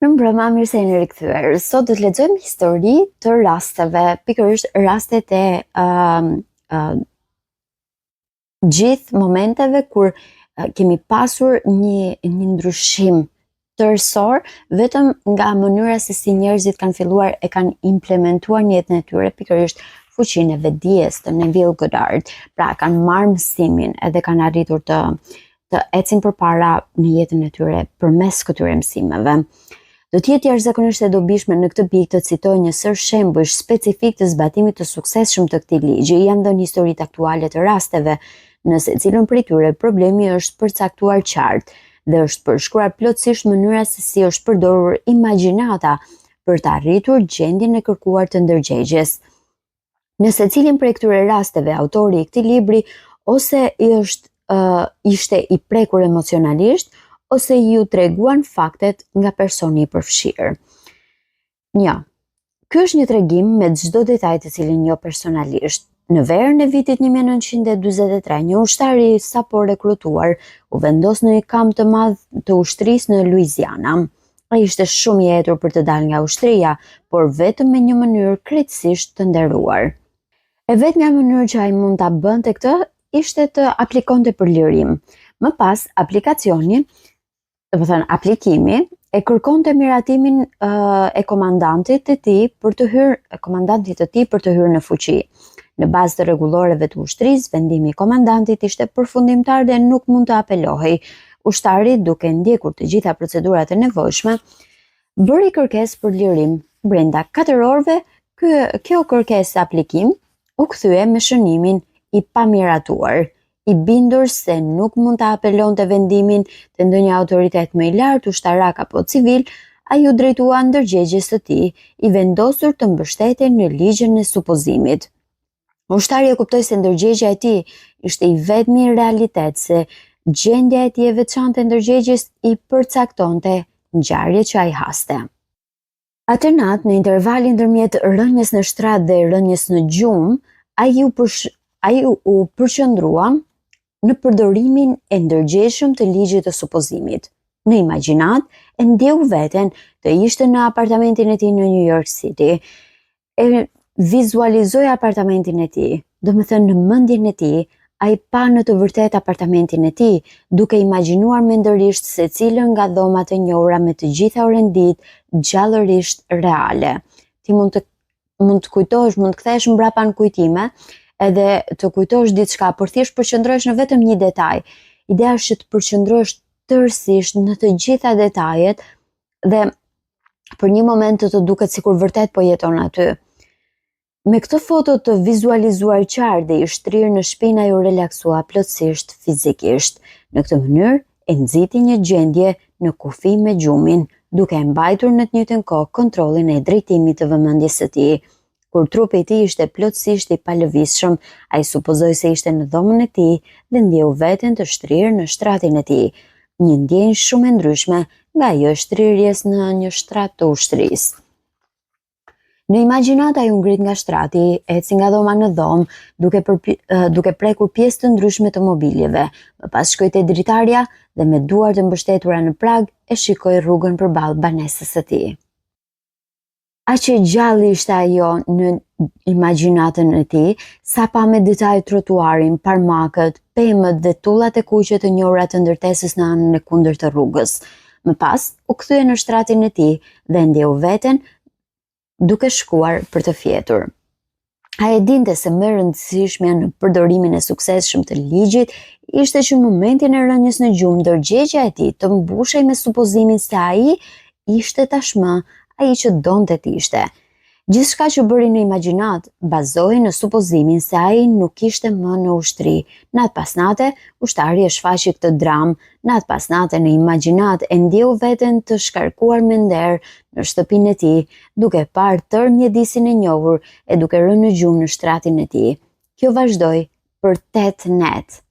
Mirëmbrëma, mirë se jeni rikthyer. Sot do të lexojmë histori të rasteve, pikërisht rastet e gjithë momenteve kur kemi pasur një ndryshim tërësor vetëm nga mënyra se si njerëzit kanë filluar e kanë implementuar në jetën e tyre, pikërisht fuqinë e vetdijes të Neville Goddard. Pra kanë marrë mësimin edhe kanë arritur të ecin përpara në jetën e tyre përmes këtyre mësimeve. Do të jetë jashtëzakonisht e dobishme në këtë pikë të citoj një sër shembuj specifik të zbatimit të suksesshëm të këtij ligji. Janë dhënë historitë aktuale të rasteve. Në secilën prej tyre problemi është përcaktuar qartë dhe është përshkruar plotësisht mënyra se si është përdorur imagjinata për të arritur gjendjen e kërkuar të ndërgjegjes. Në secilin prej këtyre rasteve, autori i këtij libri ose ishte i prekur emocionalisht, ose ju treguan faktet nga personi i përfshirë. 1. Ky është një tregim me çdo detaj të cilin njoh personalisht. Në verën e vitit 1943, një ushtar i sapo rekrutuar u vendos në një kamp të madh të ushtrisë në Louisiana. Ai ishte shumë i etur për të dalë nga ushtria, por vetëm me një mënyrë krejtësisht të nderuar. E vetmja mënyrë që ai mund ta bënte këtë ishte të aplikonte për lirim. Më pas, aplikimi e kërkonte miratimin e komandantit të tij për të hyrë në fuqi. Në bazë të rregulloreve të ushtrisë, vendimi i komandantit ishte përfundimtar dhe nuk mund të apelohej. Ushtari, duke ndjekur të gjitha procedurat e nevojshme, bëri kërkesë për lirim. Brenda 4 orëve, kjo kërkesë aplikim u kthye me shënimin i pamiratuar. I bindur se nuk mund të apelonte vendimin të ndonjë autoritet më i lartë, ushtarak apo civil, ai u drejtua ndërgjegjes së tij, i vendosur të mbështetej në ligjin e supozimit. Ushtari e kuptoi se ndërgjegja e tij ishte i vetmi realitet, se gjendja e tij e veçantë e ndërgjegjes i përcaktonte ngjarje që ai haste. Atë natë, në intervalin ndërmjet rënjes në shtrat dhe rënjes në gjumë, ai u përqendrua në përdorimin e ndërgjegjshëm të ligjit të supozimit. Në imagjinat, e ndjeu veten të ishte në apartamentin e tij në New York City. E vizualizoi apartamentin e tij, domethënë në mendjen e tij, ai pa në të vërtetë apartamentin e tij, duke imagjinuar mendërisht secilën nga dhomat e njohura me të gjitha orëndit gjallërisht reale. Ti mund të kujtohesh, mund të kthehesh mbrapa në kujtime, edhe të kujtosh diçka, por thjesht përqendrohesh në vetëm një detaj. Ideja është që të përqendrohesh tërësisht në të gjitha detajet dhe për një moment të duket sikur vërtet po jeton aty. Me këtë foto të vizualizuar qartë dhe i shtrirë në shpinë, ai u relaksua plotësisht fizikisht. Në këtë mënyrë e nxiti një gjendje në kufi me gjumin, duke mbajtur në të njëjtën kohë kontrollin e drejtimit të vëmendjes së tij. Kur trupi i tij ishte plotësisht i palëvizshëm, ai supozoi se ishte në dhomën e tij dhe ndjeu veten të shtrirë në shtratin e tij. Një ndjenjë shumë e ndryshme nga ajo e shtrirjes në një shtrat të ushtrisë. Në imagjinat ai u ngrit nga shtrati, eci nga dhoma në dhomë, duke prekur pjesë të ndryshme të mobiljeve. Më pas shkoi te dritarja dhe me duart të mbështetura në prag e shikoi rrugën përballë banesës së tij. Aq e gjallë ishte ajo në imagjinatën e tij, sa pa me detaj trotuarin, parmakët, pemët dhe tullat e kuqe të njohura të ndërtesës në anën e kundërt të rrugës. Më pas, u kthye në shtratin e tij dhe ndjeu veten duke shkuar për të fjetur. Ai e dinte se më e rëndësishmja në përdorimin e suksesshëm të ligjit ishte që në momentin e rënjes në gjumë, ndërgjegja e tij të mbushej me supozimin se ai ishte tashmë ai që donte të ishte. Gjithçka që bëri në imagjinat bazohej në supozimin se ai nuk ishte më në ushtri. Natë pas nate, ushtari e shfaqi këtë dramë. Natë pas nate në imagjinat e ndjeu veten të shkarkuar me nder në shtëpinë e tij, duke parë tërë mjedisin e njohur e duke rënë në gjumë në shtratin e tij. Kjo vazhdoi për 8 net.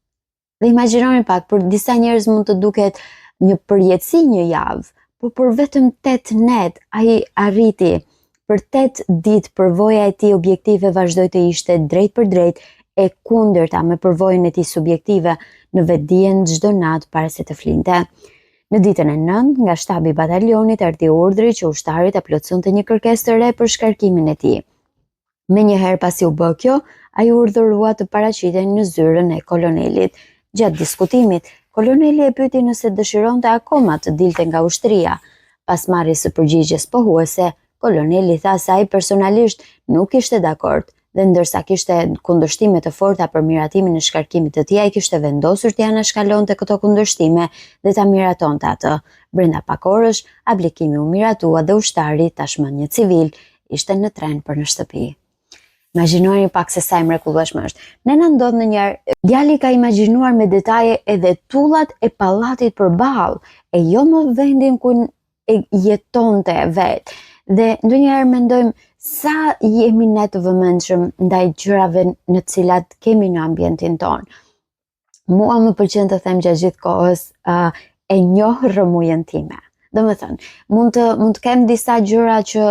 Dhe imagjinoni pak, për disa njerëz mund të duket një përjetësi një javë, por për vetëm 8 net ai arriti. Për 8 ditë përvoja e tij objektive vazhdoi të ishte drejt për drejt e kundërta me përvojën e tij subjektive në vetdijen çdo natë para se të flinte. Në ditën e 9, nga shtabi i batalionit erdhi urdhri që ushtarit ta plotësonte një kërkesë të re për shkarkimin e tij. Menjëherë pasi u bë kjo, ai urdhërua të paraqitej në zyrën e kolonelit. Gjatë diskutimit, koloneli e pyeti nëse dëshironte akoma të dilte nga ushtria. Pas marrjes së përgjigjes pohuese, koloneli tha se ai personalisht nuk ishte dakord dhe ndërsa kishte kundërshtime të forta për miratimin e shkarkimit të tij, ai kishte vendosur të anashkalonte këto kundërshtime dhe ta miratonte atë. Brenda pak orësh, ablikimi u miratua dhe ushtari, tashmë një civil, ishte në tren për në shtëpi. Imagjinojeni pak se sa e mrekullueshme është. Nena ndodh ndonjëherë, djali ka imagjinuar me detaje edhe tullat e pallatit përballë, e jo më vendin ku e jetonte vet. Dhe ndonjëherë mendojmë sa jemi ne të vëmendshëm ndaj gjërave në të cilat kemi në ambientin ton. Mua më pëlqen të them gjatë gjithë kohës, e njoh rrëmujën time. Domethënë, mund të kem disa gjëra që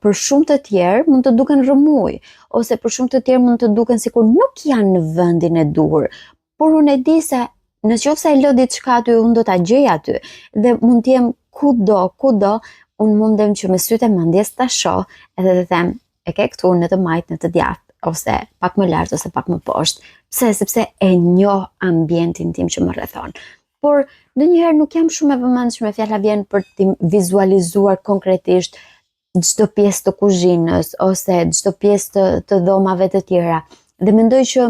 për shumë të tjerë mund të duken rrëmuj, ose për shumë të tjerë mund të duken sikur nuk janë në vendin e duhur. Por unë e di se nëse e lë diçka aty, unë do ta gjej aty dhe mund të jem kudo, unë mundem që me sytë e mendjes ta shoh edhe të them, e ke këtu në të majt, në të djathtë, ose pak më lart ose pak më poshtë. Pse? Sepse e njoh ambientin tim që më rrethon. Por ndonjëherë nuk jam shumë e vëmendshme, fjala vjen për të vizualizuar konkretisht çdo pjesë të kuzhinës ose çdo pjesë të dhomave të tjera. Dhe mendoj që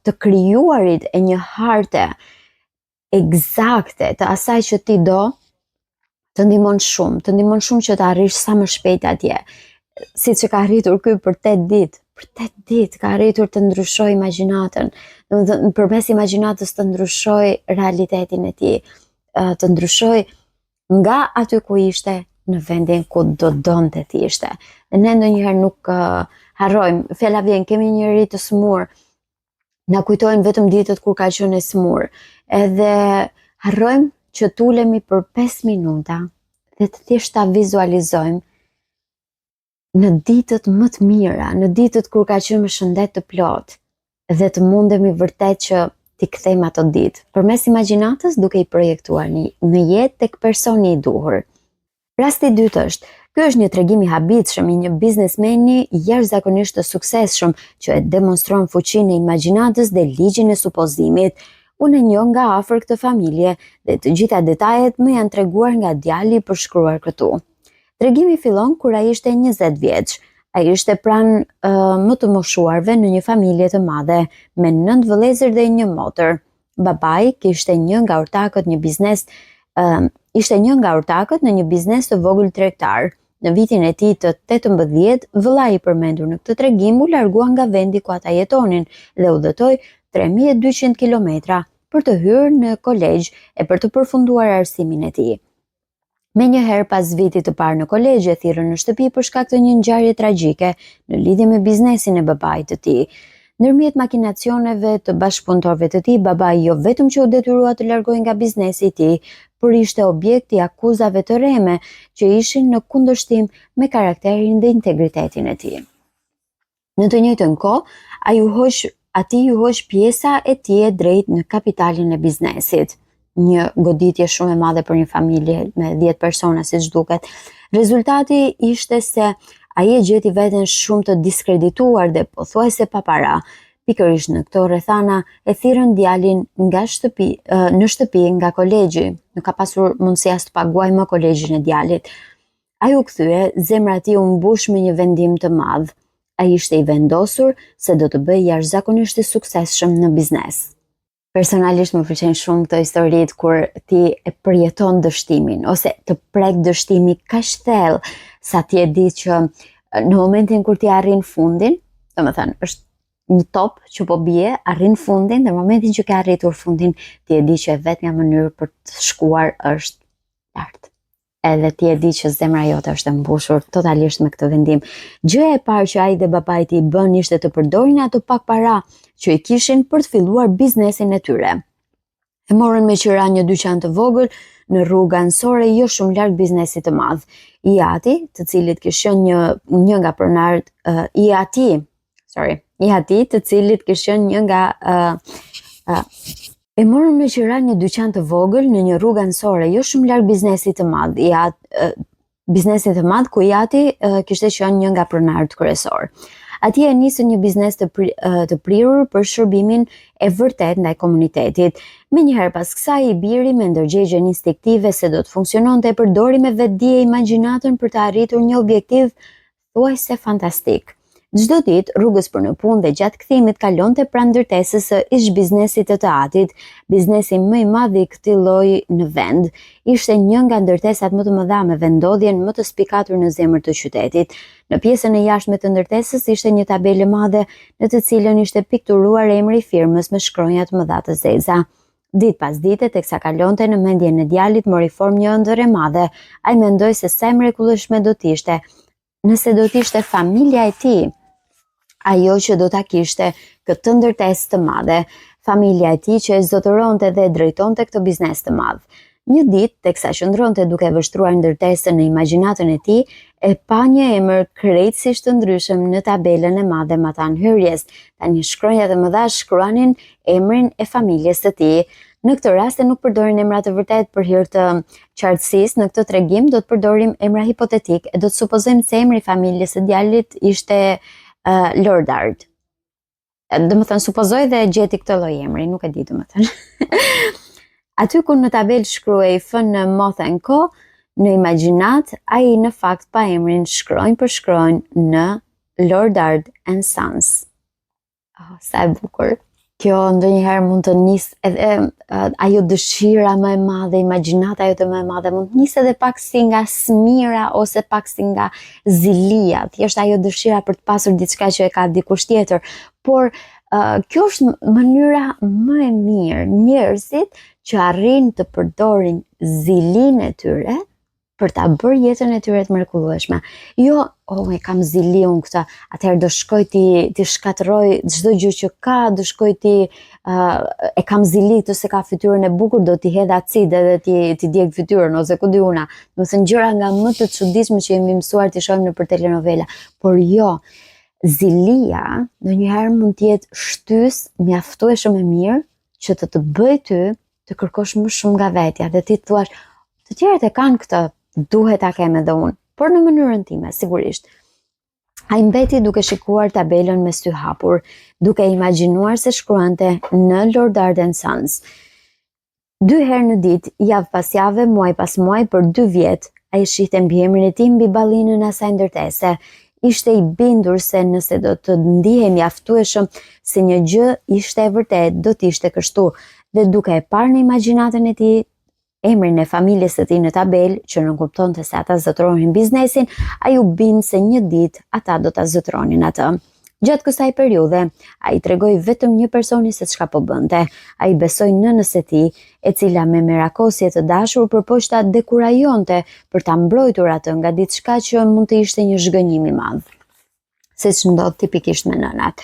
të krijuarit e një harte eksakte të asaj që ti do, të ndihmon shumë që të arrish sa më shpejt atje. Siç e ka arritur ky për 8 ditë. Për 8 ditë ka arritur të ndryshoj imagjinatën. Domethënë përmes imagjinatës të ndryshoj realitetin e tij, të ndryshoj nga aty ku ishte në vendin ku do donte të ishte. Dhe ne ndonjëherë nuk harrojmë, fjala vjen, kemi një njerëz të smur, na kujtojnë vetëm ditët kur ka qenë smur. Edhe harrojmë që tulemi për 5 minuta dhe të thjesht ta vizualizojmë në ditët më të mira, në ditët kur ka qenë me shëndet të plot, dhe të mundemi vërtet që t'i kthejmë ato ditë, përmes imagjinatës duke i projektuar në jetë tek personi i duhur. Rasti i dytë është, ky është një tregim i habitshëm i një biznesmeni jashtëzakonisht të suksesshëm që e demonstron fuqinë e imagjinatës dhe ligjin e supozimit. Unë e njoh nga afër këtë familje dhe të gjitha detajet më janë treguar nga djali i përshkruar këtu. Tregimi fillon kur ai ishte 20 vjeç. Ai ishte pranë më të moshuarve në një familje të madhe me 9 vëllezër dhe 1 motër. Babai ishte një nga ortakët në një biznes të vogël tregtar. Në vitin e tij të 18, vëllai i përmendur në këtë tregim u largua nga vendi ku ata jetonin dhe udhëtoi 3200 kilometra për të hyrë në kolegj e për të përfunduar arsimin e tij. Menjëherë pas vitit të parë në kolegj, e thirrën në shtëpi për shkak të një ngjarje tragjike në lidhje me biznesin e babait të tij. Ndërmjet makinacioneve të bashkëpunëtorëve të tij, babai jo vetëm që u detyrua të largohej nga biznesi i tij, por ishte objekt i akuzave të rreme që ishin në kundërshtim me karakterin dhe integritetin e tij. Në të njëjtën kohë, atij ju hoq pjesa e tij e drejtë në kapitalin e biznesit. Një goditje shumë e madhe për një familje me 10 persona, siç duket. Rezultati ishte se ai e gjeti veten shumë të diskredituar dhe pothuajse pa para. Pikërisht në këto rrethana e thirrën djalin në shtëpi nga kolegji. Nuk ka pasur mundësi as të paguajë më kolegjin e djalit. Ai u kthye, zemra e tij u mbush me një vendim të madh. Ai ishte i vendosur se do të bëjë jashtëzakonisht i suksesshëm në biznes. Personalisht më pëlqejnë shumë këto historitë kur ti e përjeton dështimin ose të prek dështimi kaq thellë sa ti e di që në momentin kur ti arrin fundin, domethënë është një top që po bie, arrin fundin dhe në momentin që ke arritur fundin, ti e di që vetmja mënyrë për të shkuar është lart. Edhe ti e di që zemra jote është e mbushur totalisht me këtë vendim. Gjëja e parë që ai dhe babai i tij bën ishte të përdorin ato pak para që i kishin për të filluar biznesin e tyre. E morën me qira një dyqan të vogël në rrugë anësore jo shumë larg biznesit të madh. I ati, të cilit kishin një nga pronarët, i ati, të cilit kishin një nga E morën me qira një dyqan të vogël në një rrugë anësore, jo shumë larg biznesit të madh. Biznesit të madh ku Jati kishte qenë një nga pronarët kryesor. Atje e nisën një biznes të prirur për shërbimin e vërtet ndaj komunitetit. Menjëherë pas kësaj i biri me ndërgjegjen instinktive se do të funksiononte e përdori me vetdije e imagjinatën për të arritur një objektiv thuajse fantastik. Çdo ditë rrugës për në punë dhe gjatë kthimit kalonte pranë ndërtesës së ish biznesit të Atit, biznesi më i madh i këtij lloji në vend. Ishte një nga ndërtesat më të mëdha me vendodhjen më të spikatur në zemër të qytetit. Në pjesën e jashtme të ndërtesës ishte një tabelë e madhe në të cilën ishte pikturuar emri i firmës me shkronja të mëdha të zeza. Ditë pas dite, teksa kalonte në mendjen e djalit, mori formë një ëndër e madhe. Ai mendoi se sa e mrekullueshme do të ishte nëse do të ishte familja e tij ajo që do ta kishte këtë ndërtesë të madhe, familja e tij që e zotëronte dhe drejtonte këtë biznes të madh. Një ditë, teksa qëndronte duke vështruar ndërtesën në imagjinatën e tij, e pa një emër krejtësisht të ndryshëm në tabelën e madhe matan hyrjes. Tani shkronjat e mëdha shkruanin emrin e familjes së tij. Në këtë rast nuk përdorin emra të vërtet për hir të qartësisë. Në këtë tregim do të përdorim emra hipotetik e do të supozojmë se emri i familjes së djalit ishte Lordard. Do më thënë, supozoj dhe gjeti këtë lloj emri, nuk e di do më thënë. Aty ku në tabel shkruaj F.N. Moth & Co, në imagjinat, ai në fakt pa emrin shkronjë për shkronjë në Lordard & Sons. Sa e bukur. Kjo ndonjëherë mund të nisë edhe ajo dëshira më e madhe, imagjinata jote më e madhe mund të nisë edhe pak si nga smira ose pak si nga zilia, thjesht ajo dëshira për të pasur diçka që e ka dikush tjetër. Por kjo është mënyra më e mirë, njerëzit që arrin të përdorin zilinë e tyre për ta bërë jetën e tyre të mrekullueshme. Jo, e kam zili unë këtë, atëherë do shkoj ti shkatërroj çdo gjë që ka, do shkoj e kam zili këtë se ka fytyrën e bukur, do t'i hedh acid edhe ti djeg fytyrën ose ku di una. Do të thënë gjëra nga më të çuditshme që jemi mësuar të shohim nëpër telenovela. Por jo, zilia ndonjëherë mund të jetë shtys mjaftueshëm e mirë që të bëj ty të kërkosh më shumë nga vetja dhe ti thua, të tjerët e kanë këtë, duhet ta kem edhe unë, por në mënyrën time, sigurisht. Ai mbeti duke shikuar tabelën me sy hapur, duke imagjinuar se shkruante në Lordard & Sons. 2 herë në ditë, javë pas jave, muaj pas muaj, për 2 vjet, ai shihte mbiemrin e tij mbi ballinën e asaj ndërtese. Ishte i bindur se nëse do të ndihej mjaftueshëm se një gjë ishte e vërtet, do të ishte kështu. Dhe duke e parë në imagjinatën e tij emrin e familjes së tij në tabel, që nuk kuptonte se ata zotëronin biznesin, ai u bind se një ditë ata do ta zotëronin atë. Gjatë kësaj periudhe, ai tregoi vetëm një personi se çka po bënte. Ai besoi nënës së tij, e cila me merakosje të dashur përpoq ta dekurajonte për ta mbrojtur atë nga diçka që mund të ishte një zhgënjim i madh. Siç ndodh tipikisht me nënat.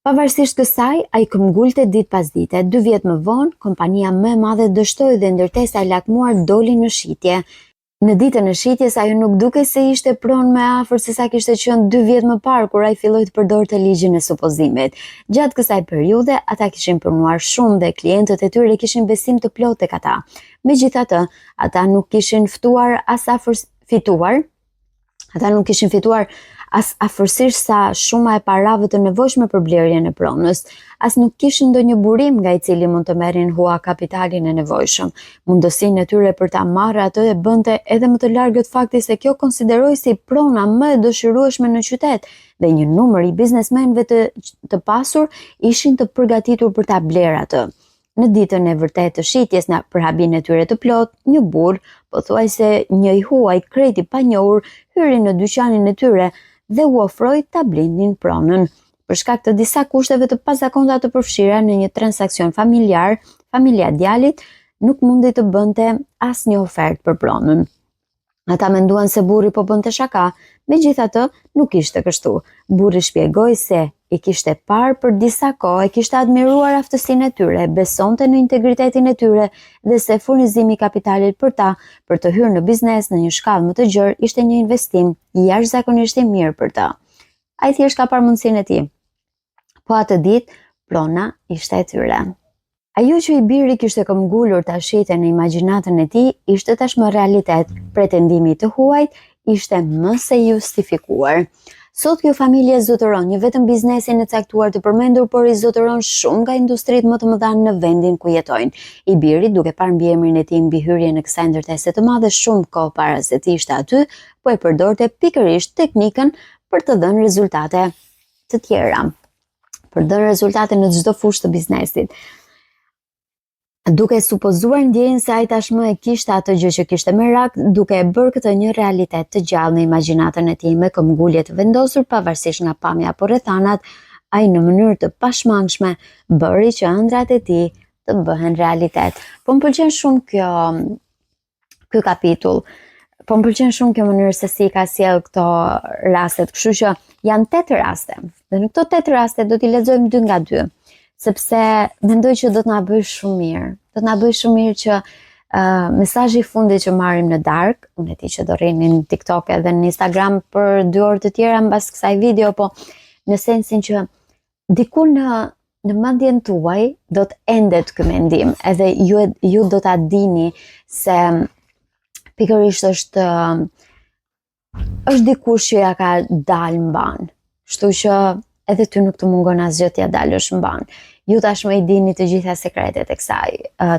Pavarësisht kësaj, ai këmbgulte ditë pas dite. 2 vjet më vonë, kompania më e madhe dështoi dhe ndërtesa e lakmuar doli në shitje. Në ditën e shitjes, ajo nuk dukej se ishte pronë më afër se sa kishte qenë 2 vjet më parë kur ai filloi të përdorte ligjin e supozimit. Gjatë kësaj periudhe, ata kishin punuar shumë dhe klientët e tyre kishin besim të plotë tek ata. Megjithatë, ata nuk kishin fituar as afërsisht sa shuma e parave të nevojshme për blerjen e pronës, as nuk kishin ndonjë burim nga i cili mund të merrin hua kapitalin e nevojshëm. Mundësinë e tyre për ta marrë atë e bënte edhe më të largët fakti se kjo konsideroi si prona më e dëshirueshme në qytet dhe një numër i biznesmenëve të pasur ishin të përgatitur për ta blerë atë. Në ditën e vërtetë të shitjes për habin e tyre të plot, një burr, pothuajse një i huaj krejt i panjohur, hyri në dyqanin e tyre dhe u ofroi ta blindnin pronën. Për shkak të disa kushteve të pazakonta të përfshira në një transakcion familjar, familja e djalit nuk mundi të bënte asnjë ofertë për pronën. Ata menduan se burri po bënte shaka, megjithatë nuk ishte kështu. Burri shpjegoi se i kishte parë për disa kohë, e kishte admiruar aftësinë e tyre, besonte në integritetin e tyre dhe se furnizimi i kapitalit për ta për të hyrë në biznes në një shkallë më të gjerë ishte një investim jashtëzakonisht i mirë për ta. Ai thjesht ka parë mundësinë e tij. Po atë ditë, prona ishte e tyre. Ajo që i biri kishte këmbgulur ta shite në imagjinatën e tij, ishte tashmë realitet. Pretendimi të huajt ishte më se justifikuar. Sot kjo familje zotëron një vetëm biznesin e caktuar të përmendur, por i zotëron shumë nga industritë më të mëdha në vendin ku jetojnë. I biri, duke parë mbiemrin e tij mbi hyrje në kësaj ndërtese të madhe shumë kohë para se të ishte aty, po e përdorte pikërisht teknikën për të dhënë rezultate të tjera, për dhënë rezultate në çdo fushë të biznesit. Duke supozuar ndjenjën se ai tashmë e kishte atë gjë që kishte merak, duke e bërë këtë një realitet të gjallë në imagjinatën e tij me këmbgulje të vendosur pavarësisht nga pamja apo rrethanat, ai në mënyrë të pashmangshme bëri që ëndrat e tij të bëhen realitet. Po më pëlqen shumë ky kapitull. Po më pëlqen shumë kjo mënyrë se si ka sjell këto rastet, kështu që janë 8 raste. Dhe në këto 8 raste do t'i lexojmë 2 nga 2. Sepse mendoj që do të na bëj shumë mirë. Do të na bëj shumë mirë që mesazhi i fundit që marrim në darkë, unë e di që do rrini në TikTok edhe në Instagram për 2 orë të tjera mbas kësaj video, po në sensin që diku në mendjen tuaj do të endet ky mendim, edhe ju do ta dini se pikërisht është dikush që ja ka dalë mban. Kështu që edhe ty nuk të mungon asgjë t'ja dalësh mban. Ju tashmë i dini të gjitha sekretet e kësaj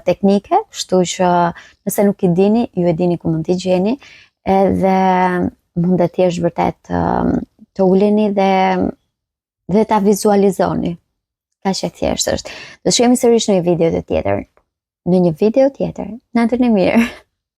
teknike, kështu që nëse nuk i dini, ju e dini ku mund t'i gjeni, edhe mund të jesh vërtet të uleni dhe ta vizualizoni. Kaq e thjeshtë është. Do të shihemi sërish në një video tjetër. Natën e mirë.